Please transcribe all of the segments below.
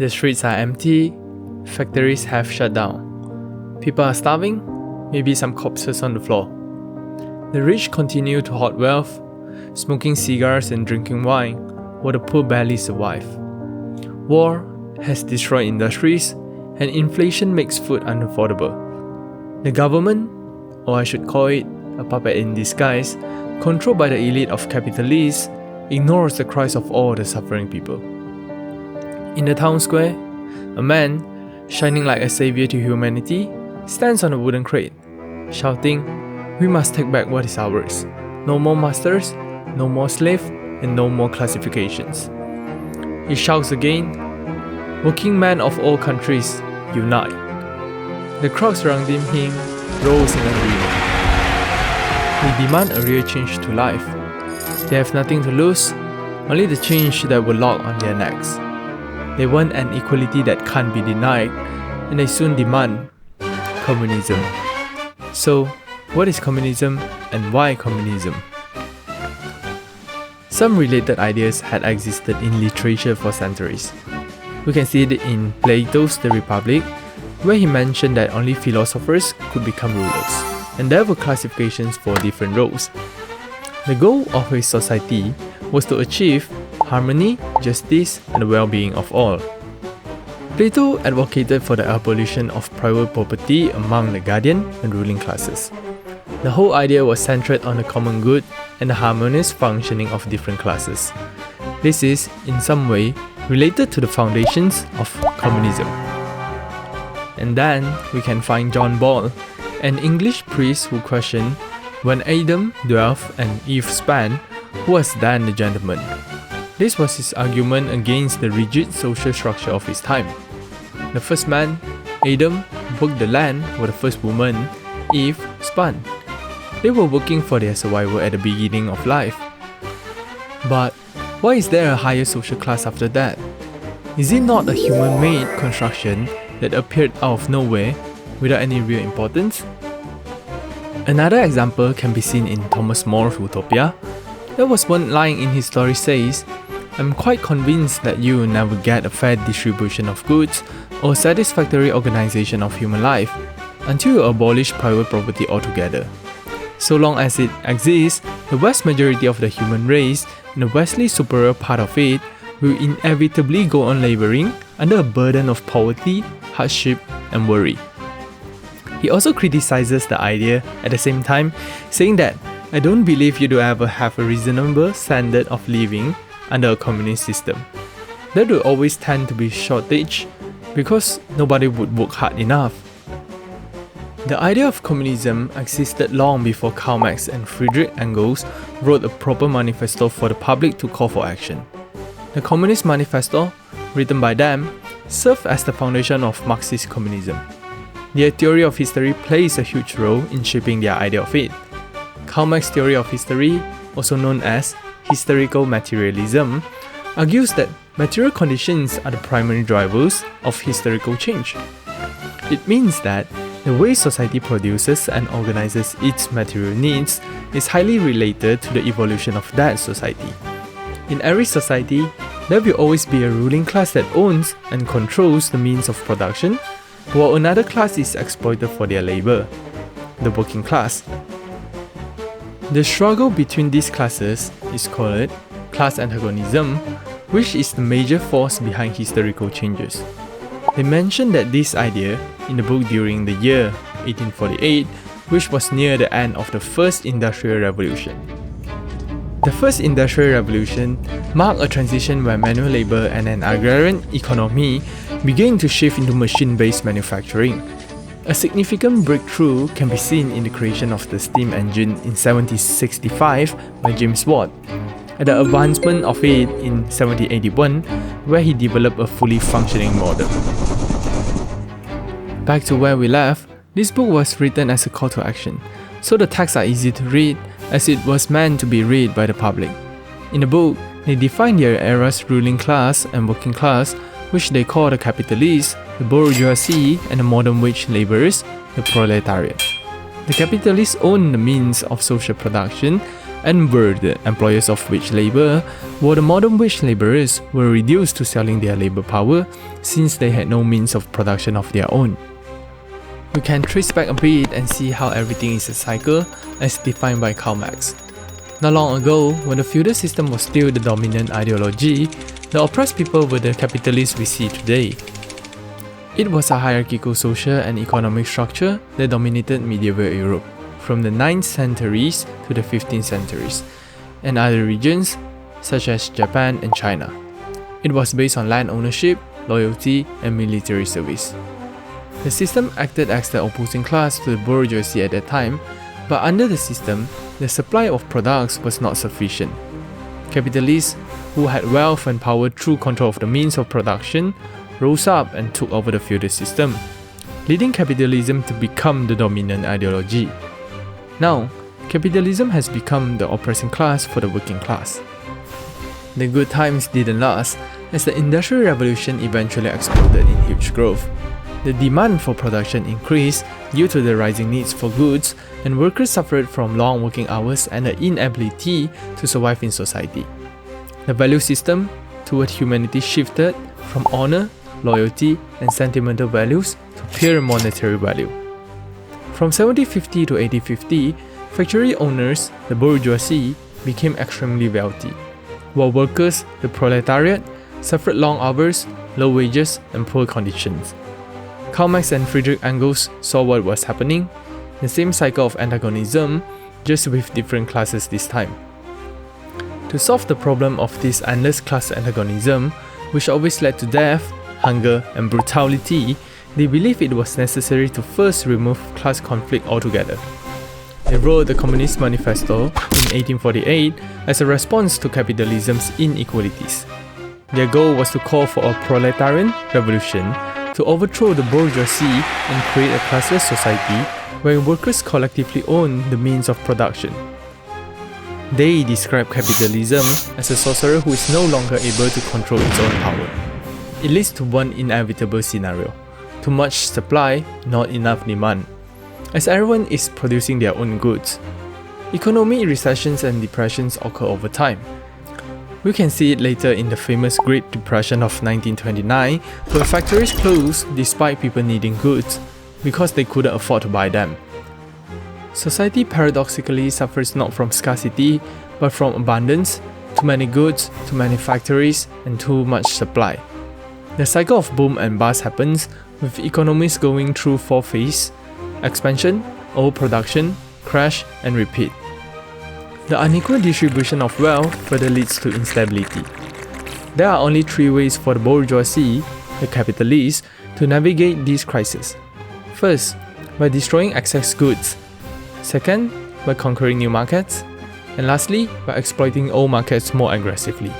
The streets are empty, factories have shut down. People are starving, maybe some corpses on the floor. The rich continue to hoard wealth, smoking cigars and drinking wine, while the poor barely survive. War has destroyed industries, and inflation makes food unaffordable. The government, or I should call it a puppet in disguise, controlled by the elite of capitalists, ignores the cries of all the suffering people. In the town square, a man, shining like a savior to humanity, stands on a wooden crate, shouting, "We must take back what is ours. No more masters, no more slaves, and no more classifications." He shouts again, "Working men of all countries, unite." The crowd surrounding him rose in agreement. They demand a real change to life. They have nothing to lose, only the change that will lock on their necks. They want an equality that can't be denied, and they soon demand communism. So, what is communism and why communism? Some related ideas had existed in literature for centuries. We can see it in Plato's The Republic, where he mentioned that only philosophers could become rulers, and there were classifications for different roles. The goal of his society was to achieve harmony, justice, and the well-being of all. Plato advocated for the abolition of private property among the guardian and ruling classes. The whole idea was centered on the common good and the harmonious functioning of different classes. This is, in some way, related to the foundations of communism. And then we can find John Ball, an English priest who questioned, when Adam dwelt and Eve span, who was then the gentleman? This was his argument against the rigid social structure of his time. The first man, Adam, worked the land, while the first woman, Eve, spun. They were working for their survival at the beginning of life. But why is there a higher social class after that? Is it not a human-made construction that appeared out of nowhere without any real importance? Another example can be seen in Thomas More's Utopia. There was one line in his story says, "I'm quite convinced that you will never get a fair distribution of goods or satisfactory organization of human life until you abolish private property altogether. So long as it exists, the vast majority of the human race and the vastly superior part of it will inevitably go on laboring under a burden of poverty, hardship, and worry." He also criticizes the idea at the same time, saying that, "I don't believe you do ever have a reasonable standard of living under a communist system. There will always tend to be shortage because nobody would work hard enough." The idea of communism existed long before Karl Marx and Friedrich Engels wrote a proper manifesto for the public to call for action. The Communist Manifesto, written by them, served as the foundation of Marxist communism. Their theory of history plays a huge role in shaping their idea of it. Karl Marx's theory of history, also known as historical materialism, argues that material conditions are the primary drivers of historical change. It means that the way society produces and organizes its material needs is highly related to the evolution of that society. In every society, there will always be a ruling class that owns and controls the means of production, while another class is exploited for their labor, the working class. The struggle between these classes is called class antagonism, which is the major force behind historical changes. They mention that this idea in the book during the year 1848, which was near the end of the First Industrial Revolution. The First Industrial Revolution marked a transition where manual labor and an agrarian economy began to shift into machine-based manufacturing. A significant breakthrough can be seen in the creation of the steam engine in 1765 by James Watt, and the advancement of it in 1781, where he developed a fully functioning model. Back to where we left, this book was written as a call to action, so the texts are easy to read as it was meant to be read by the public. In the book, they define their era's ruling class and working class, which they call the capitalists, the bourgeoisie, and the modern wage laborers, the proletariat. The capitalists own the means of social production, and were the employers of wage labor, while the modern wage laborers were reduced to selling their labor power since they had no means of production of their own. We can trace back a bit and see how everything is a cycle as defined by Karl Marx. Not long ago, when the feudal system was still the dominant ideology, the oppressed people were the capitalists we see today. It was a hierarchical social and economic structure that dominated medieval Europe, from the 9th centuries to the 15th centuries, and other regions such as Japan and China. It was based on land ownership, loyalty, and military service. The system acted as the opposing class to the bourgeoisie at that time, but under the system, the supply of products was not sufficient. Capitalists, who had wealth and power through control of the means of production, rose up and took over the feudal system, leading capitalism to become the dominant ideology. Now, capitalism has become the oppressing class for the working class. The good times didn't last, as the Industrial Revolution eventually exploded in huge growth. The demand for production increased due to the rising needs for goods, and workers suffered from long working hours and the inability to survive in society. The value system toward humanity shifted from honor, loyalty, and sentimental values to pure monetary value. From 1750 to 1850, factory owners, the bourgeoisie, became extremely wealthy, while workers, the proletariat, suffered long hours, low wages, and poor conditions. Karl Marx and Friedrich Engels saw what was happening, the same cycle of antagonism, just with different classes this time. To solve the problem of this endless class antagonism, which always led to death, hunger, and brutality, they believed it was necessary to first remove class conflict altogether. They wrote the Communist Manifesto in 1848 as a response to capitalism's inequalities. Their goal was to call for a proletarian revolution to overthrow the bourgeoisie and create a classless society where workers collectively own the means of production. They describe capitalism as a sorcerer who is no longer able to control its own power. It leads to one inevitable scenario: too much supply, not enough demand, as everyone is producing their own goods. Economic recessions and depressions occur over time. We can see it later in the famous Great Depression of 1929, where factories closed despite people needing goods because they couldn't afford to buy them. Society paradoxically suffers not from scarcity, but from abundance, too many goods, too many factories, and too much supply. The cycle of boom and bust happens, with economies going through four phases: expansion, overproduction, crash, and repeat. The unequal distribution of wealth further leads to instability. There are only three ways for the bourgeoisie, the capitalists, to navigate these crises. First, by destroying excess goods. Second, by conquering new markets. And lastly, by exploiting old markets more aggressively.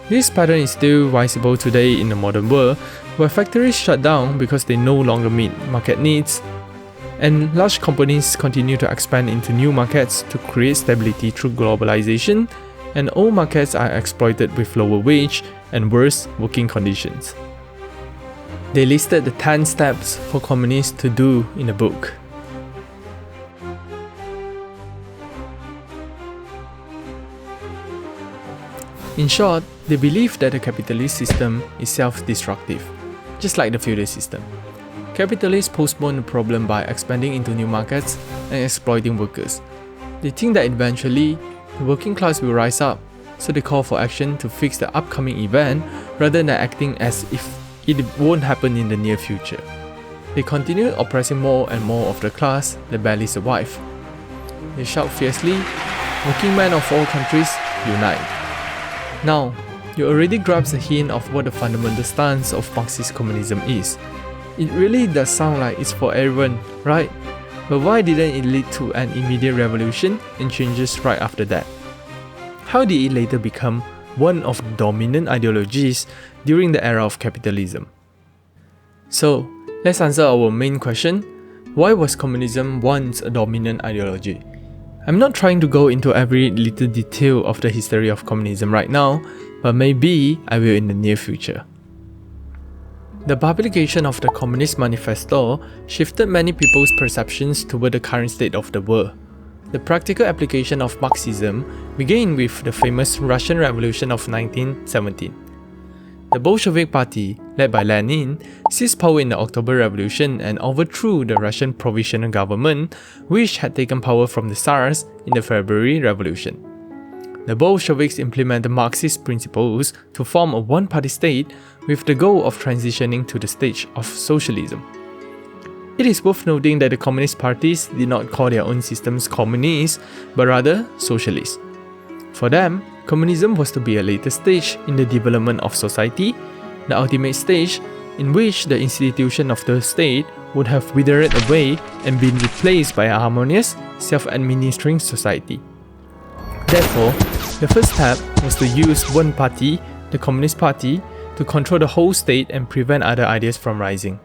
This pattern is still visible today in the modern world, where factories shut down because they no longer meet market needs, and large companies continue to expand into new markets to create stability through globalization, and old markets are exploited with lower wage and worse working conditions. They listed the 10 steps for communists to do in the book. In short, they believe that the capitalist system is self-destructive, just like the feudal system. Capitalists postpone the problem by expanding into new markets and exploiting workers. They think that eventually, the working class will rise up, so they call for action to fix the upcoming event rather than acting as if it won't happen in the near future. They continue oppressing more and more of the class that barely survive. They shout fiercely, "Working men of all countries, unite!" Now, you already grasp a hint of what the fundamental stance of Marxist communism is. It really does sound like it's for everyone, right? But why didn't it lead to an immediate revolution and changes right after that? How did it later become one of the dominant ideologies during the era of capitalism? So, let's answer our main question: why was communism once a dominant ideology? I'm not trying to go into every little detail of the history of communism right now, but maybe I will in the near future. The publication of the Communist Manifesto shifted many people's perceptions toward the current state of the world. the practical application of Marxism began with the famous Russian Revolution of 1917. The Bolshevik Party, led by Lenin, seized power in the October Revolution and overthrew the Russian provisional government, which had taken power from the Tsars in the February Revolution. The Bolsheviks implemented Marxist principles to form a one-party state with the goal of transitioning to the stage of socialism. It is worth noting that the communist parties did not call their own systems communist, but rather socialist. For them, communism was to be a later stage in the development of society, the ultimate stage in which the institution of the state would have withered away and been replaced by a harmonious, self-administering society. Therefore, the first step was to use one party, the Communist Party, to control the whole state and prevent other ideas from rising.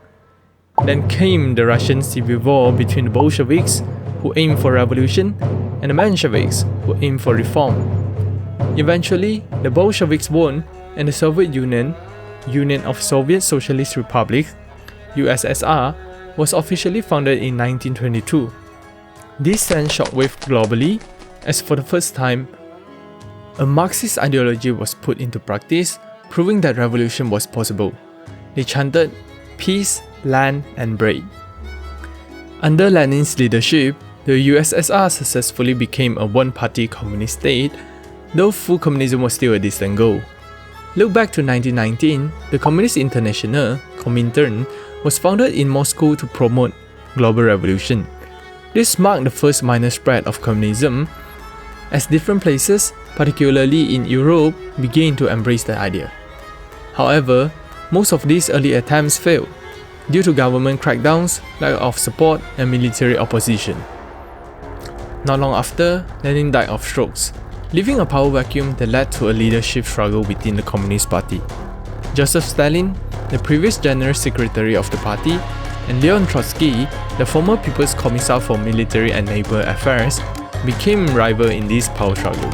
Then came the Russian Civil War between the Bolsheviks, who aimed for revolution, and the Mensheviks, who aimed for reform. Eventually, the Bolsheviks won, and the Soviet Union, Union of Soviet Socialist Republics, USSR, was officially founded in 1922. This sent shockwave globally, as for the first time, a Marxist ideology was put into practice, proving that revolution was possible. They chanted, "Peace, land, and bread." Under Lenin's leadership, the USSR successfully became a one-party communist state, though full communism was still a distant goal. Look back to 1919, the Communist International, Comintern, was founded in Moscow to promote global revolution. This marked the first minor spread of communism, as different places, particularly in Europe, began to embrace the idea. However, most of these early attempts failed, due to government crackdowns, lack of support, and military opposition. Not long after, Lenin died of strokes, leaving a power vacuum that led to a leadership struggle within the Communist Party. Joseph Stalin, the previous General Secretary of the party, and Leon Trotsky, the former People's Commissar for Military and Naval Affairs, became rivals in this power struggle.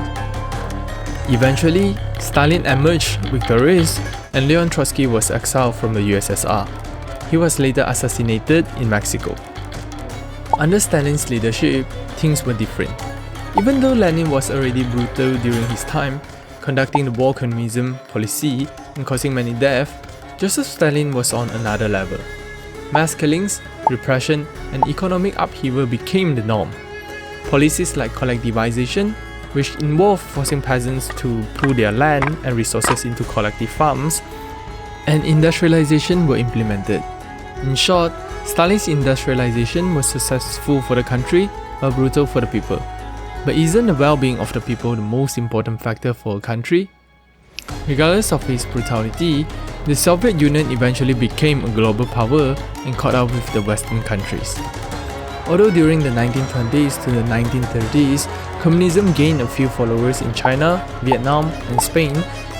Eventually, Stalin emerged victorious and Leon Trotsky was exiled from the USSR. He was later assassinated in Mexico. Under Stalin's leadership, things were different. Even though Lenin was already brutal during his time, conducting the war communism policy and causing many deaths, Joseph Stalin was on another level. Mass killings, repression, and economic upheaval became the norm. Policies like collectivization, which involved forcing peasants to pool their land and resources into collective farms, and industrialization were implemented. In short, Stalin's industrialization was successful for the country, but brutal for the people. But isn't the well-being of the people the most important factor for a country? Regardless of its brutality, the Soviet Union eventually became a global power and caught up with the Western countries. Although during the 1920s to the 1930s, communism gained a few followers in China, Vietnam, and Spain,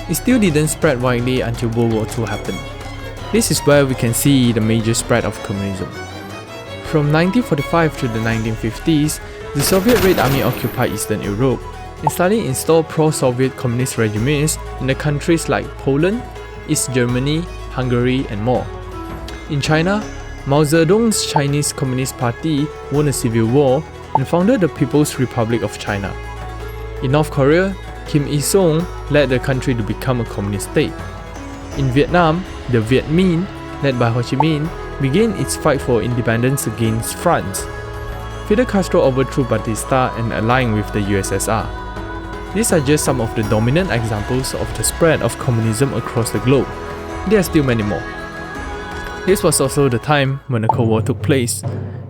it still didn't spread widely until World War II happened. This is where we can see the major spread of communism. From 1945 to the 1950s, the Soviet Red Army occupied Eastern Europe, and Stalin installed pro-Soviet communist regimes in the countries like Poland, East Germany, Hungary, and more. In China, Mao Zedong's Chinese Communist Party won a civil war and founded the People's Republic of China. In North Korea, Kim Il-sung led the country to become a communist state. In Vietnam, the Viet Minh, led by Ho Chi Minh, began its fight for independence against France. Fidel Castro overthrew Batista and aligned with the USSR. These are just some of the dominant examples of the spread of communism across the globe. There are still many more. This was also the time when the Cold War took place.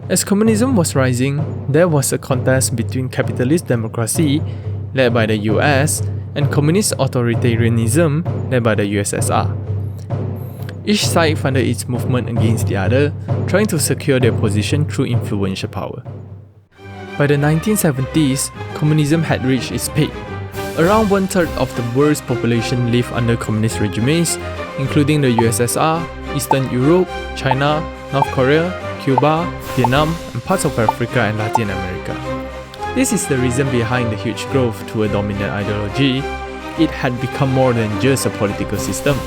As communism was rising, there was a contest between capitalist democracy, led by the US, and communist authoritarianism, led by the USSR. Each side funded its movement against the other, trying to secure their position through influential power. By the 1970s, communism had reached its peak. Around one-third of the world's population lived under communist regimes, including the USSR, Eastern Europe, China, North Korea, Cuba, Vietnam, and parts of Africa and Latin America. This is the reason behind the huge growth to a dominant ideology. It had become more than just a political system.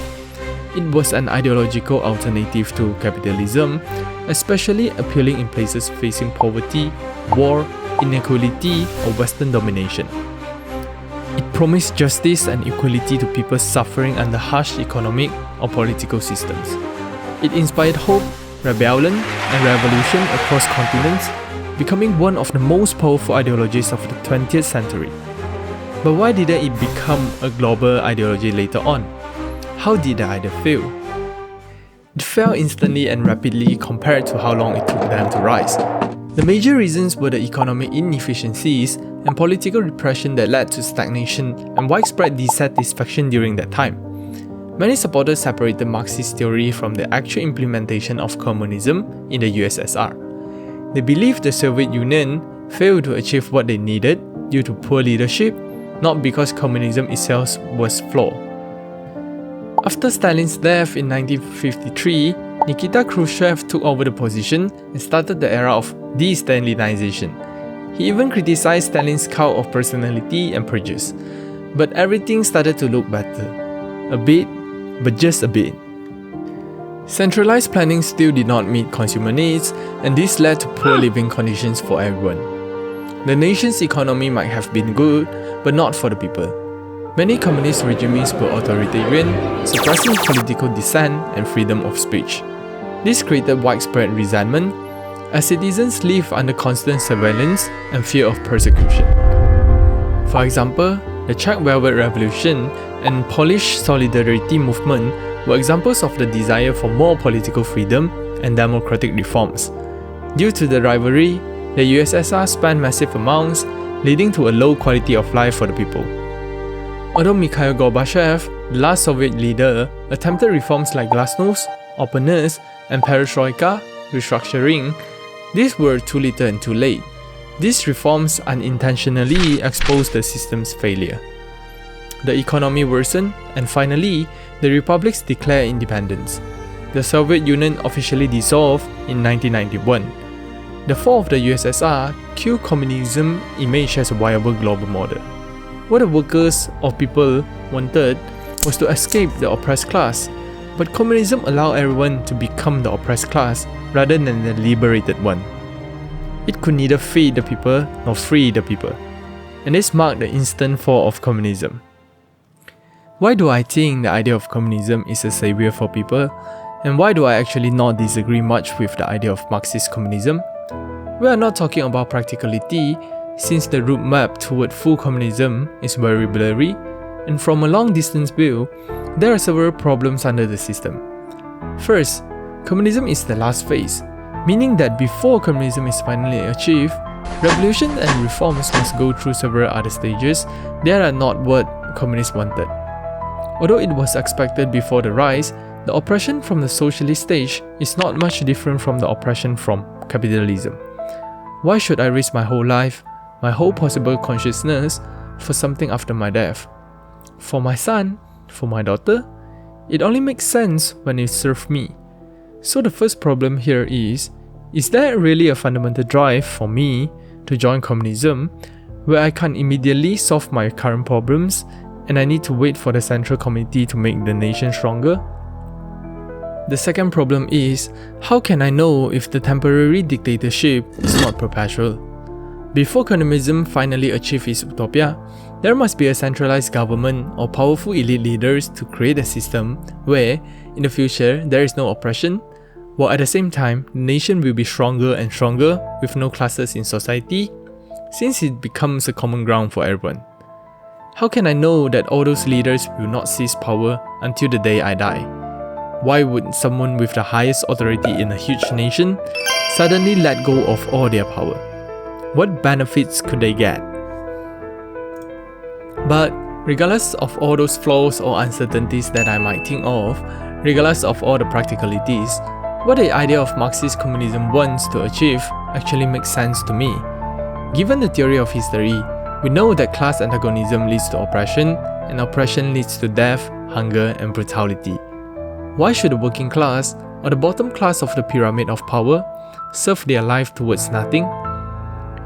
It was an ideological alternative to capitalism, especially appealing in places facing poverty, war, inequality or Western domination. It promised justice and equality to people suffering under harsh economic or political systems. It inspired hope, rebellion, and revolution across continents, becoming one of the most powerful ideologies of the 20th century. But why didn't it become a global ideology later on? How did the idea fail? It fell instantly and rapidly compared to how long it took them to rise. The major reasons were the economic inefficiencies and political repression that led to stagnation and widespread dissatisfaction during that time. Many supporters separated Marxist theory from the actual implementation of communism in the USSR. They believed the Soviet Union failed to achieve what they needed due to poor leadership, not because communism itself was flawed. After Stalin's death in 1953, Nikita Khrushchev took over the position and started the era of de-Stalinization. He even criticized Stalin's cult of personality and prejudice. But everything started to look better. A bit, but just a bit. Centralized planning still did not meet consumer needs, and this led to poor living conditions for everyone. The nation's economy might have been good, but not for the people. Many communist regimes were authoritarian, suppressing political dissent and freedom of speech. This created widespread resentment, as citizens lived under constant surveillance and fear of persecution. For example, the Czech Velvet Revolution and Polish Solidarity movement were examples of the desire for more political freedom and democratic reforms. Due to the rivalry, the USSR spent massive amounts, leading to a low quality of life for the people. Although Mikhail Gorbachev, the last Soviet leader, attempted reforms like glasnost, openness, and perestroika, restructuring, these were too little and too late. These reforms unintentionally exposed the system's failure. The economy worsened, and finally, the republics declared independence. The Soviet Union officially dissolved in 1991. The fall of the USSR killed communism's image as a viable global model. What the workers or people wanted was to escape the oppressed class, but communism allowed everyone to become the oppressed class rather than the liberated one. It could neither feed the people nor free the people, and this marked the instant fall of communism. Why do I think the idea of communism is a savior for people, and why do I actually not disagree much with the idea of Marxist communism? We are not talking about practicality, since the route map toward full communism is very blurry, and from a long-distance view, there are several problems under the system. First, communism is the last phase, meaning that before communism is finally achieved, revolution and reforms must go through several other stages that are not what communists wanted. Although it was expected before the rise, the oppression from the socialist stage is not much different from the oppression from capitalism. Why should I risk my whole life, my whole possible consciousness, for something after my death? For my son, for my daughter, it only makes sense when it serves me. So the first problem here is there really a fundamental drive for me to join communism where I can't immediately solve my current problems and I need to wait for the central committee to make the nation stronger? The second problem is, how can I know if the temporary dictatorship is not perpetual? Before communism finally achieves its utopia, there must be a centralized government or powerful elite leaders to create a system where, in the future, there is no oppression, while at the same time, the nation will be stronger and stronger with no classes in society, since it becomes a common ground for everyone. How can I know that all those leaders will not seize power until the day I die? Why would someone with the highest authority in a huge nation suddenly let go of all their power? What benefits could they get? But regardless of all those flaws or uncertainties that I might think of, regardless of all the practicalities, what the idea of Marxist communism wants to achieve actually makes sense to me. Given the theory of history, we know that class antagonism leads to oppression, and oppression leads to death, hunger, and brutality. Why should the working class, or the bottom class of the pyramid of power, serve their life towards nothing?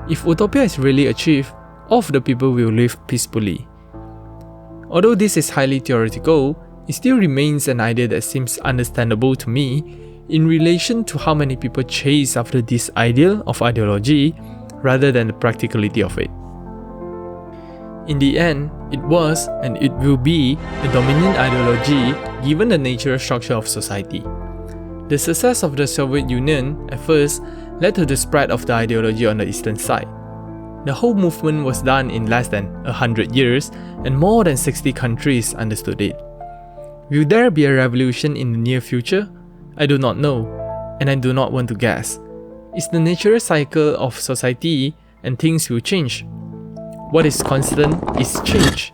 If utopia is really achieved, all of the people will live peacefully. Although this is highly theoretical, it still remains an idea that seems understandable to me in relation to how many people chase after this ideal of ideology rather than the practicality of it. In the end, it was and it will be a dominant ideology given the natural structure of society. The success of the Soviet Union at first led to the spread of the ideology on the eastern side. The whole movement was done in less than 100 years and more than 60 countries understood it. Will there be a revolution in the near future? I do not know, and I do not want to guess. It's the natural cycle of society and things will change. What is constant is change.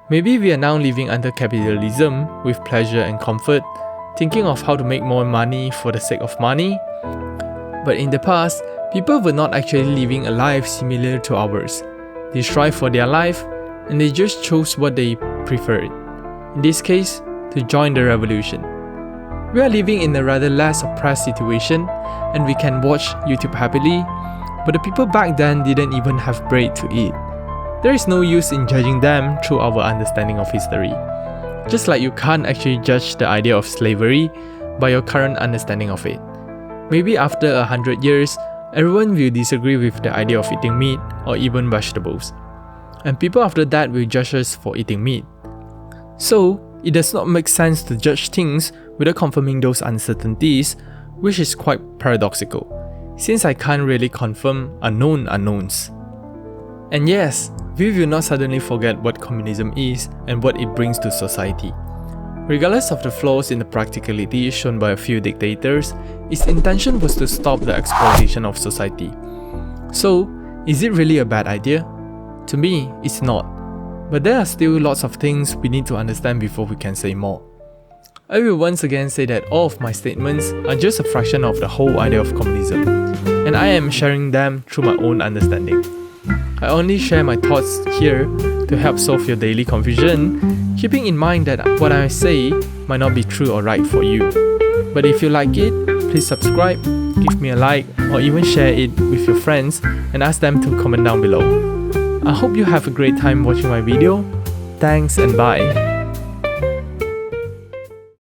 Maybe we are now living under capitalism with pleasure and comfort, thinking of how to make more money for the sake of money. But in the past, people were not actually living a life similar to ours. They strive for their life and they just chose what they preferred. In this case, to join the revolution. We are living in a rather less oppressed situation and we can watch YouTube happily, but the people back then didn't even have bread to eat. There is no use in judging them through our understanding of history. Just like you can't actually judge the idea of slavery by your current understanding of it. Maybe after 100 years, everyone will disagree with the idea of eating meat or even vegetables. And people after that will judge us for eating meat. So, it does not make sense to judge things without confirming those uncertainties, which is quite paradoxical, since I can't really confirm unknown unknowns. And yes, we will not suddenly forget what communism is and what it brings to society. Regardless of the flaws in the practicality shown by a few dictators, its intention was to stop the exploitation of society. So, is it really a bad idea? To me, it's not. But there are still lots of things we need to understand before we can say more. I will once again say that all of my statements are just a fraction of the whole idea of communism, and I am sharing them through my own understanding. I only share my thoughts here to help solve your daily confusion, keeping in mind that what I say might not be true or right for you. But if you like it, please subscribe, give me a like, or even share it with your friends and ask them to comment down below. I hope you have a great time watching my video. Thanks and bye.